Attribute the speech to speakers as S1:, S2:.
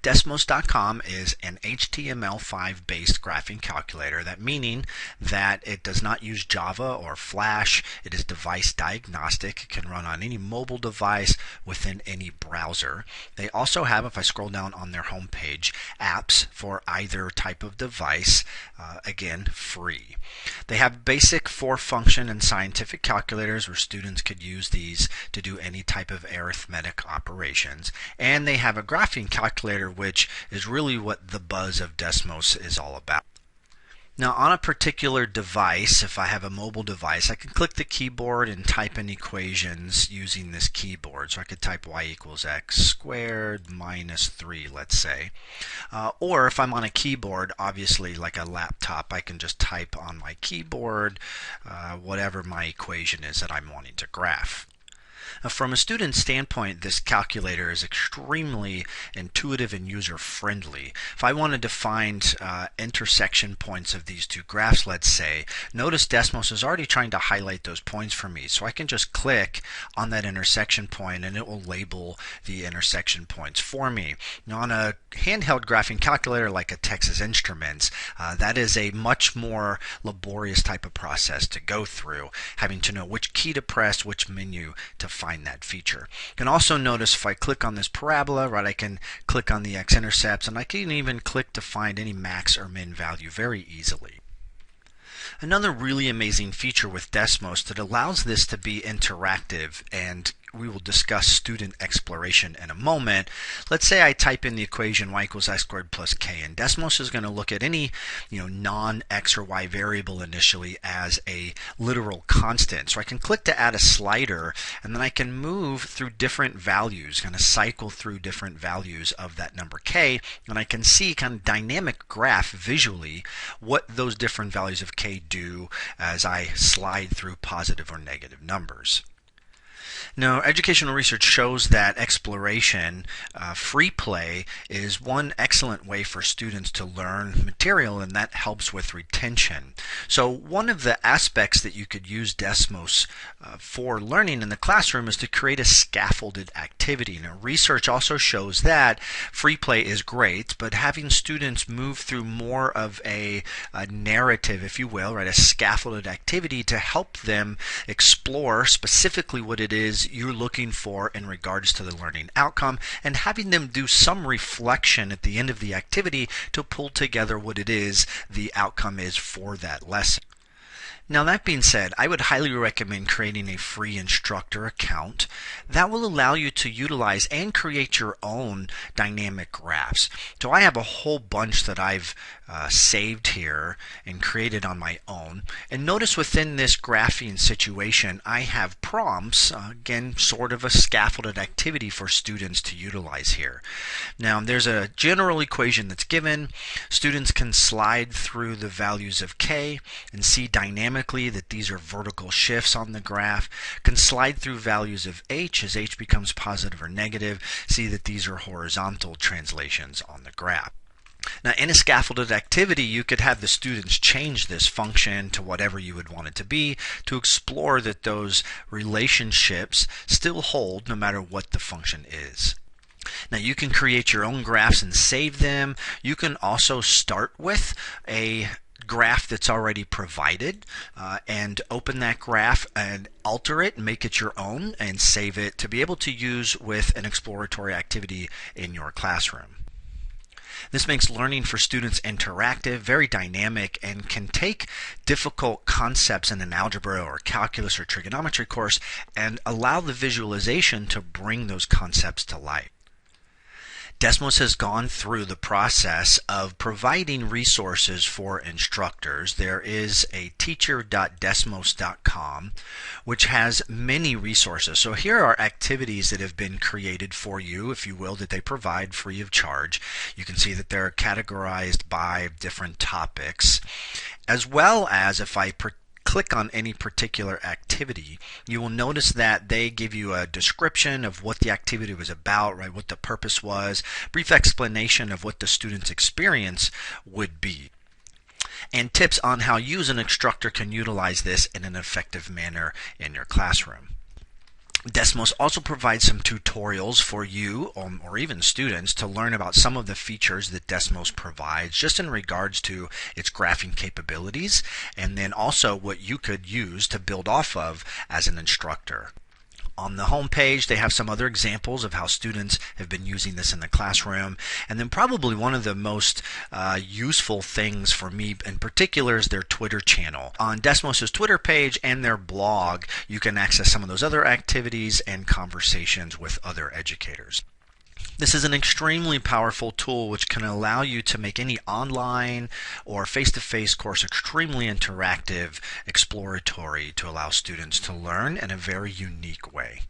S1: Desmos.com is an HTML5 based graphing calculator, that meaning that it does not use Java or Flash. It is device diagnostic. It can run on any mobile device within any browser. They also have, if I scroll down on their homepage, apps for either type of device, again, free. They have basic 4-function and scientific calculators where students could use these to do any type of arithmetic operations. And they have a graphing calculator, which is really what the buzz of Desmos is all about. Now, on a particular device, if I have a mobile device, I can click the keyboard and type in equations using this keyboard. So I could type y equals x squared minus 3, let's say. Or if I'm on a keyboard, obviously like a laptop, I can just type on my keyboard whatever my equation is that I'm wanting to graph. From a student standpoint, this calculator is extremely intuitive and user-friendly. If I wanted to find intersection points of these two graphs, let's say, notice Desmos is already trying to highlight those points for me. So I can just click on that intersection point and it will label the intersection points for me. Now, on a handheld graphing calculator like a Texas Instruments, that is a much more laborious type of process to go through, having to know which key to press, which menu to find that feature. You can also notice if I click on this parabola, right, I can click on the x-intercepts, and I can even click to find any max or min value very easily. Another really amazing feature with Desmos that allows this to be interactive, and we will discuss student exploration in a moment. Let's say I type in the equation y equals x squared plus k, and Desmos is going to look at any non-x or y variable initially as a literal constant. So I can click to add a slider, and then I can move through different values, kind of cycle through different values of that number k, and I can see kind of dynamic graph visually what those different values of k do as I slide through positive or negative numbers. Now, educational research shows that exploration, free play, is one excellent way for students to learn material, and that helps with retention. So one of the aspects that you could use Desmos for learning in the classroom is to create a scaffolded activity. Now, research also shows that free play is great, but having students move through more of a narrative, if you will, right, a scaffolded activity to help them explore specifically what it is you're looking for in regards to the learning outcome, and having them do some reflection at the end of the activity to pull together what it is the outcome is for that lesson. Now, that being said, I would highly recommend creating a free Instructor account. That will allow you to utilize and create your own dynamic graphs. So I have a whole bunch that I've saved here and created on my own. And notice within this graphing situation, I have prompts, again, sort of a scaffolded activity for students to utilize here. Now, there's a general equation that's given. Students can slide through the values of k and see dynamically that these are vertical shifts on the graph, can slide through values of h as h becomes positive or negative, see that these are horizontal translations on the graph. Now, in a scaffolded activity, you could have the students change this function to whatever you would want it to be to explore that those relationships still hold no matter what the function is. Now, you can create your own graphs and save them. You can also start with a graph that's already provided and open that graph and alter it and make it your own and save it to be able to use with an exploratory activity in your classroom. This makes learning for students interactive, very dynamic, and can take difficult concepts in an algebra or calculus or trigonometry course and allow the visualization to bring those concepts to life. Desmos has gone through the process of providing resources for instructors. There is a teacher.desmos.com which has many resources. So here are activities that have been created for you, if you will, that they provide free of charge. You can see that they're categorized by different topics, as well as if I click on any particular activity, you will notice that they give you a description of what the activity was about, right, what the purpose was, brief explanation of what the student's experience would be, and tips on how you as an instructor can utilize this in an effective manner in your classroom. Desmos also provides some tutorials for you or even students to learn about some of the features that Desmos provides just in regards to its graphing capabilities, and then also what you could use to build off of as an instructor. On the home page, they have some other examples of how students have been using this in the classroom. And then probably one of the most useful things for me in particular is their Twitter channel. On Desmos' Twitter page and their blog, you can access some of those other activities and conversations with other educators. This is an extremely powerful tool which can allow you to make any online or face-to-face course extremely interactive, exploratory, to allow students to learn in a very unique way.